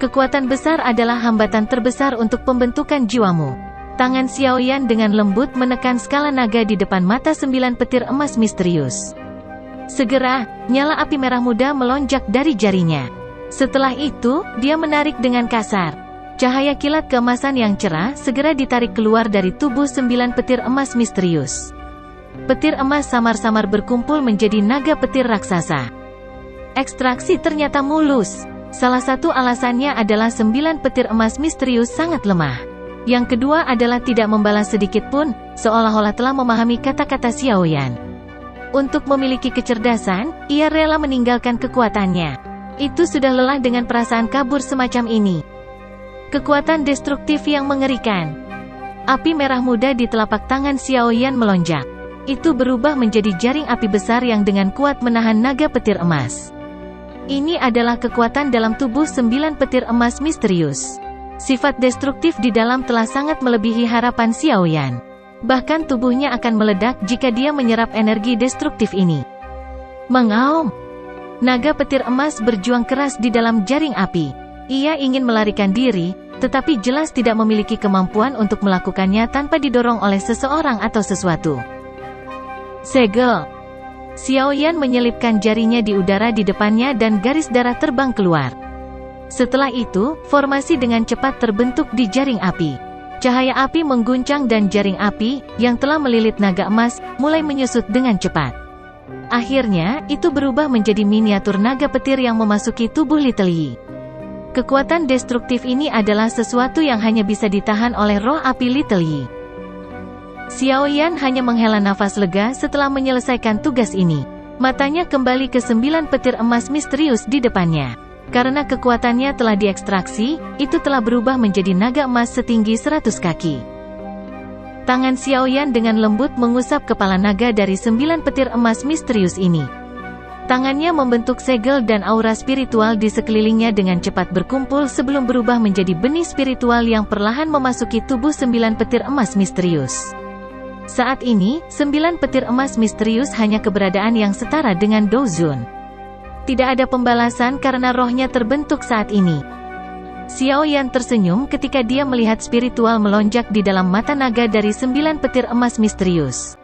Kekuatan besar adalah hambatan terbesar untuk pembentukan jiwamu. Tangan Xiao Yan dengan lembut menekan skala naga di depan mata 9 petir emas misterius. Segera, nyala api merah muda melonjak dari jarinya. Setelah itu, dia menarik dengan kasar. Cahaya kilat keemasan yang cerah segera ditarik keluar dari tubuh 9 petir emas misterius. Petir emas samar-samar berkumpul menjadi naga petir raksasa. Ekstraksi ternyata mulus. Salah satu alasannya adalah 9 petir emas misterius sangat lemah. Yang kedua adalah tidak membalas sedikit pun, seolah-olah telah memahami kata-kata Xiao Yan. Untuk memiliki kecerdasan, ia rela meninggalkan kekuatannya. Itu sudah lelah dengan perasaan kabur semacam ini. Kekuatan destruktif yang mengerikan. Api merah muda di telapak tangan Xiao Yan melonjak. Itu berubah menjadi jaring api besar yang dengan kuat menahan naga petir emas. Ini adalah kekuatan dalam tubuh 9 petir emas misterius. Sifat destruktif di dalam telah sangat melebihi harapan Xiao Yan. Bahkan tubuhnya akan meledak jika dia menyerap energi destruktif ini. Mengaum. Naga petir emas berjuang keras di dalam jaring api. Ia ingin melarikan diri, tetapi jelas tidak memiliki kemampuan untuk melakukannya tanpa didorong oleh seseorang atau sesuatu. Segel. Xiao Yan menyelipkan jarinya di udara di depannya dan garis darah terbang keluar. Setelah itu, formasi dengan cepat terbentuk di jaring api. Cahaya api mengguncang dan jaring api, yang telah melilit naga emas, mulai menyusut dengan cepat. Akhirnya, itu berubah menjadi miniatur naga petir yang memasuki tubuh Little Yi. Kekuatan destruktif ini adalah sesuatu yang hanya bisa ditahan oleh roh api Little Yi. Xiao Yan hanya menghela nafas lega setelah menyelesaikan tugas ini. Matanya kembali ke 9 petir emas misterius di depannya. Karena kekuatannya telah diekstraksi, itu telah berubah menjadi naga emas setinggi 100 kaki. Tangan Xiao Yan dengan lembut mengusap kepala naga dari 9 petir emas misterius ini. Tangannya membentuk segel dan aura spiritual di sekelilingnya dengan cepat berkumpul sebelum berubah menjadi benih spiritual yang perlahan memasuki tubuh 9 petir emas misterius. Saat ini, 9 petir emas misterius hanya keberadaan yang setara dengan Douzun. Tidak ada pembalasan karena rohnya terbentuk saat ini. Xiao Yan tersenyum ketika dia melihat spiritual melonjak di dalam mata naga dari 9 petir emas misterius.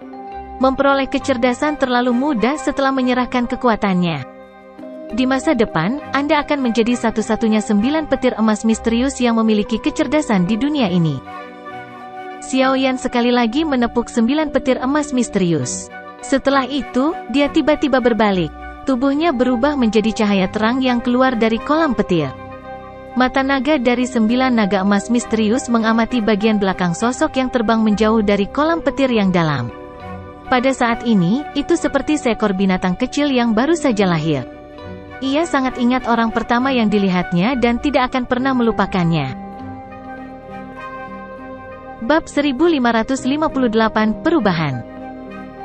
Memperoleh kecerdasan terlalu mudah setelah menyerahkan kekuatannya. Di masa depan, Anda akan menjadi satu-satunya 9 petir emas misterius yang memiliki kecerdasan di dunia ini. Xiao Yan sekali lagi menepuk 9 petir emas misterius. Setelah itu, dia tiba-tiba berbalik. Tubuhnya berubah menjadi cahaya terang yang keluar dari kolam petir. Mata naga dari 9 naga emas misterius mengamati bagian belakang sosok yang terbang menjauh dari kolam petir yang dalam. Pada saat ini, itu seperti seekor binatang kecil yang baru saja lahir. Ia sangat ingat orang pertama yang dilihatnya dan tidak akan pernah melupakannya. Bab 1558 Perubahan.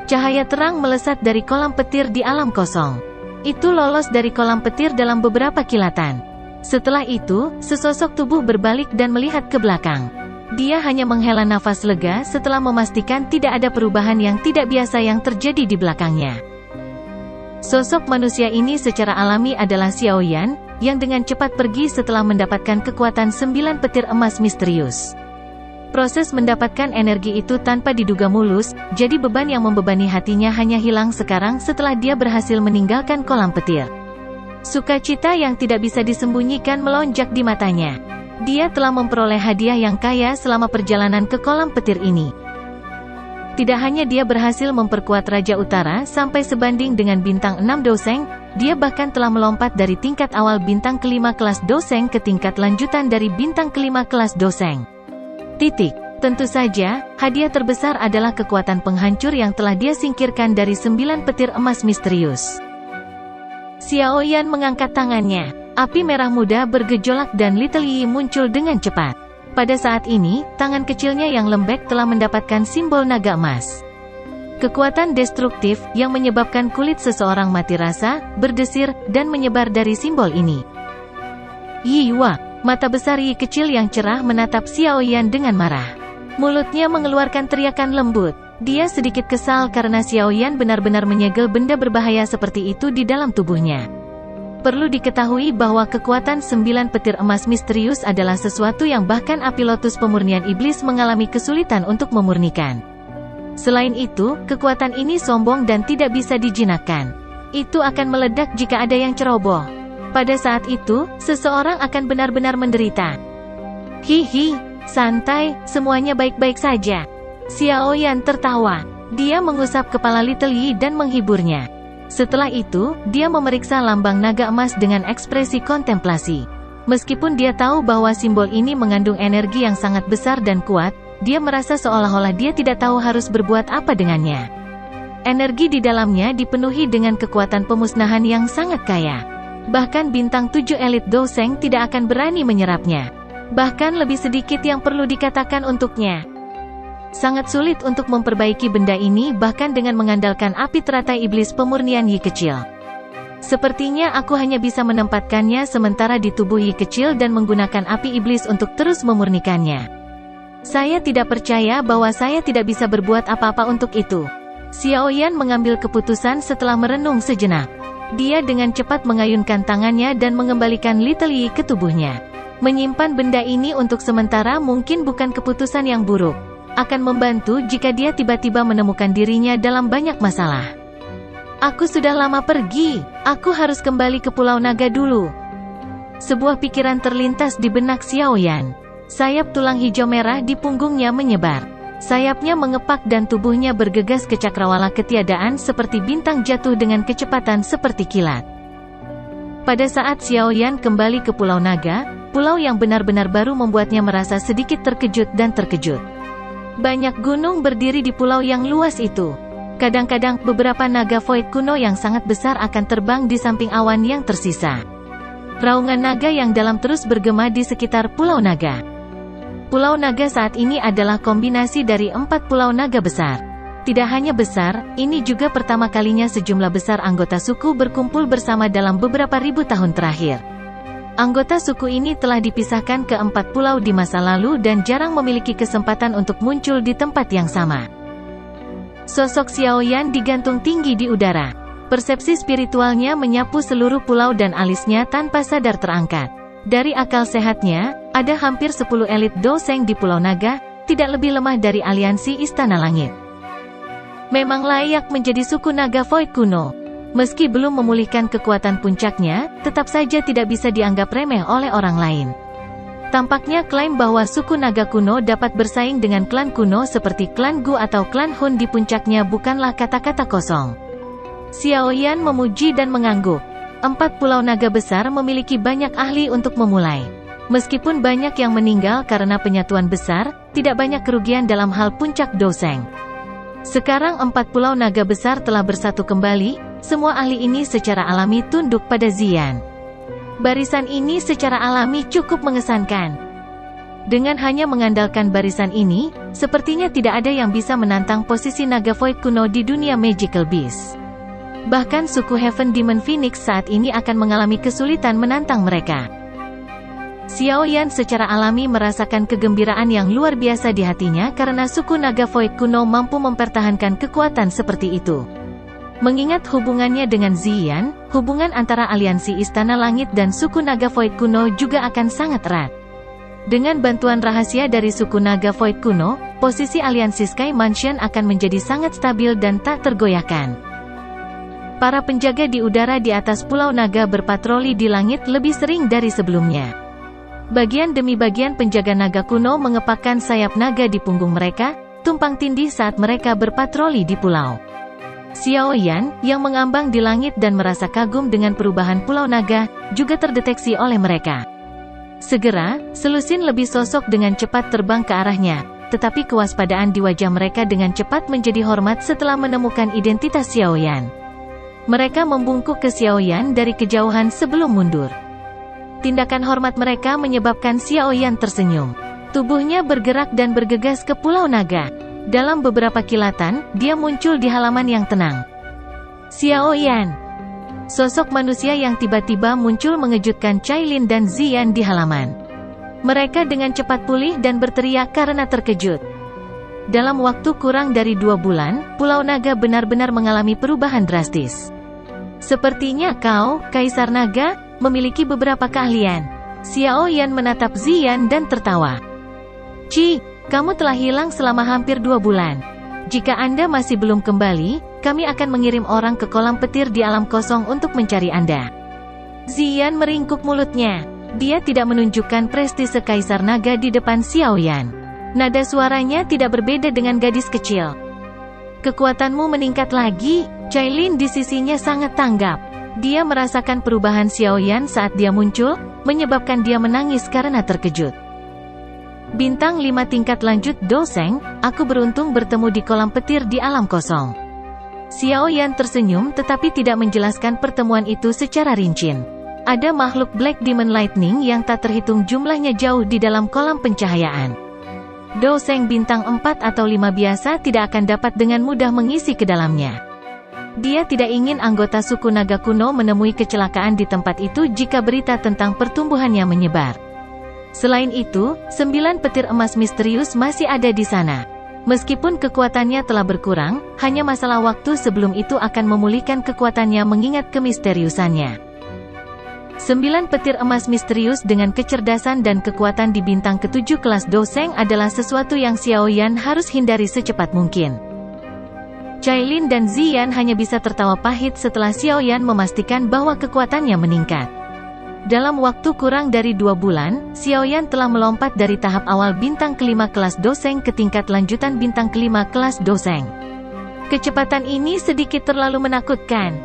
Cahaya terang melesat dari kolam petir di alam kosong. Itu lolos dari kolam petir dalam beberapa kilatan. Setelah itu, sesosok tubuh berbalik dan melihat ke belakang. Dia hanya menghela nafas lega setelah memastikan tidak ada perubahan yang tidak biasa yang terjadi di belakangnya. Sosok manusia ini secara alami adalah Xiao Yan, yang dengan cepat pergi setelah mendapatkan kekuatan 9 petir emas misterius. Proses mendapatkan energi itu tanpa diduga mulus, jadi beban yang membebani hatinya hanya hilang sekarang setelah dia berhasil meninggalkan kolam petir. Sukacita yang tidak bisa disembunyikan melonjak di matanya. Dia telah memperoleh hadiah yang kaya selama perjalanan ke kolam petir ini. Tidak hanya dia berhasil memperkuat Raja Utara sampai sebanding dengan bintang 6 Doseng, dia bahkan telah melompat dari tingkat awal bintang kelima kelas Doseng ke tingkat lanjutan dari bintang kelima kelas Doseng. Tentu saja, hadiah terbesar adalah kekuatan penghancur yang telah dia singkirkan dari 9 petir emas misterius. Xiao Yan mengangkat tangannya. Api merah muda bergejolak dan Little Yi muncul dengan cepat. Pada saat ini, tangan kecilnya yang lembek telah mendapatkan simbol naga emas. Kekuatan destruktif yang menyebabkan kulit seseorang mati rasa, berdesir, dan menyebar dari simbol ini. Yi Wa. Mata besar Yi kecil yang cerah menatap Xiao Yan dengan marah. Mulutnya mengeluarkan teriakan lembut. Dia sedikit kesal karena Xiao Yan benar-benar menyegel benda berbahaya seperti itu di dalam tubuhnya. Perlu diketahui bahwa kekuatan 9 petir emas misterius adalah sesuatu yang bahkan api lotus pemurnian iblis mengalami kesulitan untuk memurnikan. Selain itu, kekuatan ini sombong dan tidak bisa dijinakkan. Itu akan meledak jika ada yang ceroboh. Pada saat itu, seseorang akan benar-benar menderita. Hihi, santai, semuanya baik-baik saja. Xiao Yan tertawa. Dia mengusap kepala Little Yi dan menghiburnya. Setelah itu, dia memeriksa lambang naga emas dengan ekspresi kontemplasi. Meskipun dia tahu bahwa simbol ini mengandung energi yang sangat besar dan kuat, dia merasa seolah-olah dia tidak tahu harus berbuat apa dengannya. Energi di dalamnya dipenuhi dengan kekuatan pemusnahan yang sangat kaya. Bahkan bintang 7 elit Doseng tidak akan berani menyerapnya. Bahkan lebih sedikit yang perlu dikatakan untuknya. Sangat sulit untuk memperbaiki benda ini bahkan dengan mengandalkan api teratai iblis pemurnian Yi kecil. Sepertinya aku hanya bisa menempatkannya sementara di tubuh Yi kecil dan menggunakan api iblis untuk terus memurnikannya. Saya tidak percaya bahwa saya tidak bisa berbuat apa-apa untuk itu. Xiao Yan mengambil keputusan setelah merenung sejenak. Dia dengan cepat mengayunkan tangannya dan mengembalikan Little Yi ke tubuhnya. Menyimpan benda ini untuk sementara mungkin bukan keputusan yang buruk. Akan membantu jika dia tiba-tiba menemukan dirinya dalam banyak masalah. Aku sudah lama pergi. Aku harus kembali ke Pulau Naga dulu. Sebuah pikiran terlintas di benak Xiao Yan. Sayap tulang hijau merah di punggungnya menyebar. Sayapnya mengepak dan tubuhnya bergegas ke cakrawala ketiadaan seperti bintang jatuh dengan kecepatan seperti kilat. Pada saat Xiao Yan kembali ke Pulau Naga, pulau yang benar-benar baru membuatnya merasa sedikit terkejut dan terkejut. Banyak gunung berdiri di pulau yang luas itu. Kadang-kadang, beberapa naga void kuno yang sangat besar akan terbang di samping awan yang tersisa. Raungan naga yang dalam terus bergema di sekitar Pulau Naga. Pulau Naga saat ini adalah kombinasi dari 4 pulau naga besar. Tidak hanya besar, ini juga pertama kalinya sejumlah besar anggota suku berkumpul bersama dalam beberapa ribu tahun terakhir. Anggota suku ini telah dipisahkan ke 4 pulau di masa lalu dan jarang memiliki kesempatan untuk muncul di tempat yang sama. Sosok Xiao Yan digantung tinggi di udara. Persepsi spiritualnya menyapu seluruh pulau dan alisnya tanpa sadar terangkat. Dari akal sehatnya, ada hampir 10 elit Doseng di Pulau Naga, tidak lebih lemah dari aliansi Istana Langit. Memang layak menjadi suku naga void kuno. Meski belum memulihkan kekuatan puncaknya, tetap saja tidak bisa dianggap remeh oleh orang lain. Tampaknya klaim bahwa suku naga kuno dapat bersaing dengan klan kuno seperti klan Gu atau klan Hun di puncaknya bukanlah kata-kata kosong. Xiao Yan memuji dan mengangguk. 4 pulau naga besar memiliki banyak ahli untuk memulai. Meskipun banyak yang meninggal karena penyatuan besar, tidak banyak kerugian dalam hal puncak Doseng. Sekarang 4 pulau naga besar telah bersatu kembali, Semua ahli ini secara alami tunduk pada Xian. Barisan ini secara alami cukup mengesankan. Dengan hanya mengandalkan barisan ini, sepertinya tidak ada yang bisa menantang posisi naga void kuno di dunia Magical Beast. Bahkan suku Heaven Demon Phoenix saat ini akan mengalami kesulitan menantang mereka. Xiao Yan secara alami merasakan kegembiraan yang luar biasa di hatinya karena suku naga void kuno mampu mempertahankan kekuatan seperti itu. Mengingat hubungannya dengan Xian, hubungan antara aliansi Istana Langit dan suku naga void kuno juga akan sangat erat. Dengan bantuan rahasia dari suku naga void kuno, posisi aliansi Sky Mansion akan menjadi sangat stabil dan tak tergoyahkan. Para penjaga di udara di atas Pulau Naga berpatroli di langit lebih sering dari sebelumnya. Bagian demi bagian penjaga naga kuno mengepakkan sayap naga di punggung mereka, tumpang tindih saat mereka berpatroli di pulau. Xiao Yan, yang mengambang di langit dan merasa kagum dengan perubahan Pulau Naga, juga terdeteksi oleh mereka. Segera, Selusin lebih sosok dengan cepat terbang ke arahnya, tetapi kewaspadaan di wajah mereka dengan cepat menjadi hormat setelah menemukan identitas Xiao Yan. Mereka membungkuk ke Xiao Yan dari kejauhan sebelum mundur. Tindakan hormat mereka menyebabkan Xiao Yan tersenyum. Tubuhnya bergerak dan bergegas ke Pulau Naga. Dalam beberapa kilatan, dia muncul di halaman yang tenang. Xiao Yan. Sosok manusia yang tiba-tiba muncul mengejutkan Cailin dan Xian di halaman. Mereka dengan cepat pulih dan berteriak karena terkejut. Dalam waktu kurang dari 2 bulan, Pulau Naga benar-benar mengalami perubahan drastis. Sepertinya kau, Kaisar Naga, memiliki beberapa keahlian. Xiao Yan menatap Xian dan tertawa. Kamu telah hilang selama hampir 2 bulan. Jika Anda masih belum kembali, kami akan mengirim orang ke kolam petir di alam kosong untuk mencari Anda. Xian meringkuk mulutnya. Dia tidak menunjukkan prestise Kaisar Naga di depan Xiao Yan. Nada suaranya tidak berbeda dengan gadis kecil. Kekuatanmu meningkat lagi. Cailin di sisinya sangat tanggap. Dia merasakan perubahan Xiao Yan saat dia muncul, menyebabkan dia menangis karena terkejut. Bintang 5 tingkat lanjut Doseng, aku beruntung bertemu di kolam petir di alam kosong. Xiao Yan tersenyum tetapi tidak menjelaskan pertemuan itu secara rinci. Ada makhluk Black Demon Lightning yang tak terhitung jumlahnya jauh di dalam kolam pencahayaan. Doseng bintang 4 atau 5 biasa tidak akan dapat dengan mudah mengisi ke dalamnya. Dia tidak ingin anggota suku naga kuno menemui kecelakaan di tempat itu jika berita tentang pertumbuhannya menyebar. Selain itu, 9 petir emas misterius masih ada di sana. Meskipun kekuatannya telah berkurang, hanya masalah waktu sebelum itu akan memulihkan kekuatannya mengingat kemisteriusannya. 9 petir emas misterius dengan kecerdasan dan kekuatan di bintang ke-7 kelas Doseng adalah sesuatu yang Xiao Yan harus hindari secepat mungkin. Cailin dan Xian hanya bisa tertawa pahit setelah Xiao Yan memastikan bahwa kekuatannya meningkat. Dalam waktu kurang dari 2 bulan, Xiao Yan telah melompat dari tahap awal bintang ke-5 kelas Doseng ke tingkat lanjutan bintang ke-5 kelas Doseng. Kecepatan ini sedikit terlalu menakutkan.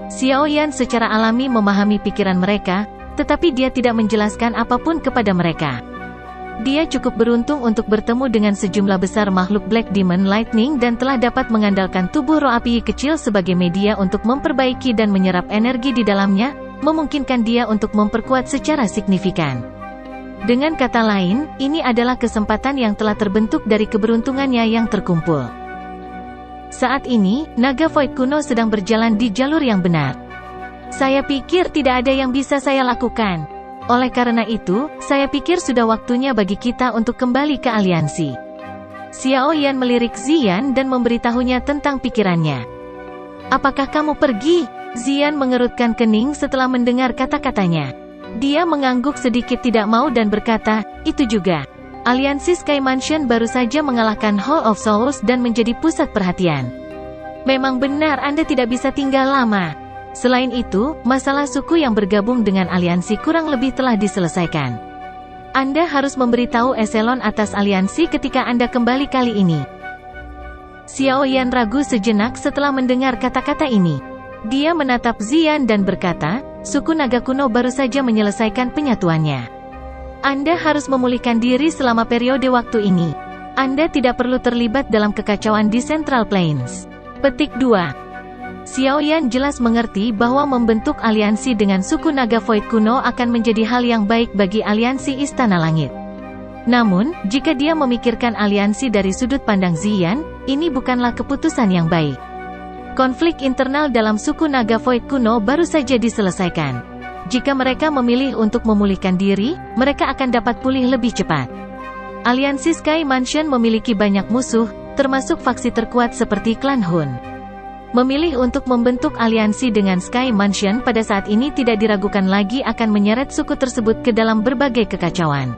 Xiao Yan secara alami memahami pikiran mereka, tetapi dia tidak menjelaskan apapun kepada mereka. Dia cukup beruntung untuk bertemu dengan sejumlah besar makhluk Black Demon Lightning dan telah dapat mengandalkan tubuh roh api kecil sebagai media untuk memperbaiki dan menyerap energi di dalamnya, memungkinkan dia untuk memperkuat secara signifikan. Dengan kata lain, ini adalah kesempatan yang telah terbentuk dari keberuntungannya yang terkumpul. Saat ini, naga void kuno sedang berjalan di jalur yang benar. Saya pikir tidak ada yang bisa saya lakukan. Oleh karena itu, saya pikir sudah waktunya bagi kita untuk kembali ke aliansi. Xiao Yan melirik Xian dan memberitahunya tentang pikirannya. Apakah kamu pergi? Xian mengerutkan kening setelah mendengar kata-katanya. Dia mengangguk sedikit tidak mau dan berkata, itu juga. Aliansi Sky Mansion baru saja mengalahkan Hall of Souls dan menjadi pusat perhatian. Memang benar Anda tidak bisa tinggal lama. Selain itu, masalah suku yang bergabung dengan aliansi kurang lebih telah diselesaikan. Anda harus memberitahu eselon atas aliansi ketika Anda kembali kali ini. Xiao Yan ragu sejenak setelah mendengar kata-kata ini. Dia menatap Xian dan berkata, suku naga kuno baru saja menyelesaikan penyatuannya. Anda harus memulihkan diri selama periode waktu ini. Anda tidak perlu terlibat dalam kekacauan di Central Plains. Petik 2. Xiao Yan jelas mengerti bahwa membentuk aliansi dengan suku naga Void kuno akan menjadi hal yang baik bagi aliansi Istana Langit. Namun, jika dia memikirkan aliansi dari sudut pandang Ziyan, ini bukanlah keputusan yang baik. Konflik internal dalam suku naga Void kuno baru saja diselesaikan. Jika mereka memilih untuk memulihkan diri, mereka akan dapat pulih lebih cepat. Aliansi Sky Mansion memiliki banyak musuh, termasuk faksi terkuat seperti klan Hun. Memilih untuk membentuk aliansi dengan Sky Mansion pada saat ini tidak diragukan lagi akan menyeret suku tersebut ke dalam berbagai kekacauan.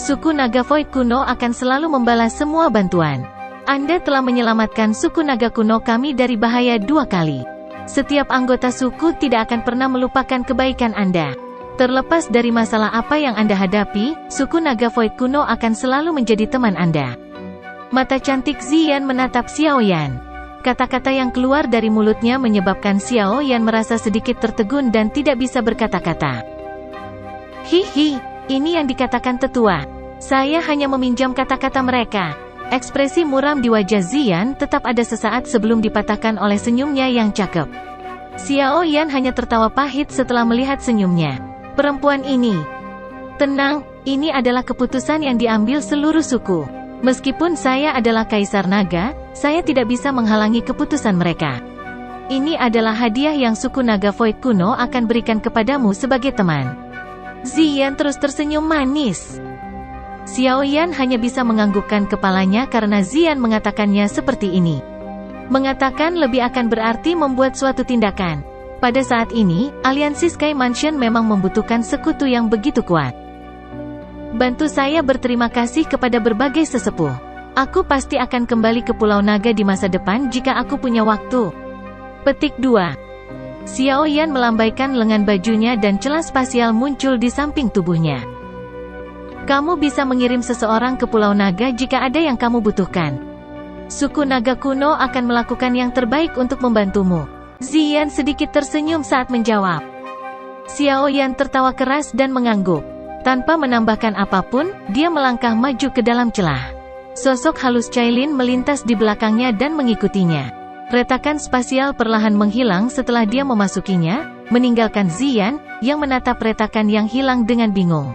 Suku naga Void kuno akan selalu membalas semua bantuan. Anda telah menyelamatkan suku naga kuno kami dari bahaya 2 kali. Setiap anggota suku tidak akan pernah melupakan kebaikan Anda. Terlepas dari masalah apa yang Anda hadapi, suku naga Void kuno akan selalu menjadi teman Anda. Mata cantik Ziyan menatap Xiao Yan. Kata-kata yang keluar dari mulutnya menyebabkan Xiao Yan merasa sedikit tertegun dan tidak bisa berkata-kata. Hihi, ini yang dikatakan tetua. Saya hanya meminjam kata-kata mereka. Ekspresi muram di wajah Ziyan tetap ada sesaat sebelum dipatahkan oleh senyumnya yang cakep. Xiao Yan hanya tertawa pahit setelah melihat senyumnya. Perempuan ini. Tenang, ini adalah keputusan yang diambil seluruh suku. Meskipun saya adalah Kaisar Naga, saya tidak bisa menghalangi keputusan mereka. Ini adalah hadiah yang suku naga Void kuno akan berikan kepadamu sebagai teman. Ziyan terus tersenyum manis. Xiao Yan hanya bisa menganggukkan kepalanya karena Ziyan mengatakannya seperti ini. Mengatakan lebih akan berarti membuat suatu tindakan. Pada saat ini, aliansi Sky Mansion memang membutuhkan sekutu yang begitu kuat. Bantu saya berterima kasih kepada berbagai sesepuh. Aku pasti akan kembali ke Pulau Naga di masa depan jika aku punya waktu. Petik 2. Xiao Yan melambaikan lengan bajunya dan celah spasial muncul di samping tubuhnya. Kamu bisa mengirim seseorang ke Pulau Naga jika ada yang kamu butuhkan. Suku naga kuno akan melakukan yang terbaik untuk membantumu. Ziyan sedikit tersenyum saat menjawab. Xiao Yan tertawa keras dan mengangguk. Tanpa menambahkan apapun, dia melangkah maju ke dalam celah. Sosok halus Cailin melintas di belakangnya dan mengikutinya. Retakan spasial perlahan menghilang setelah dia memasukinya, meninggalkan Ziyan, yang menatap retakan yang hilang dengan bingung.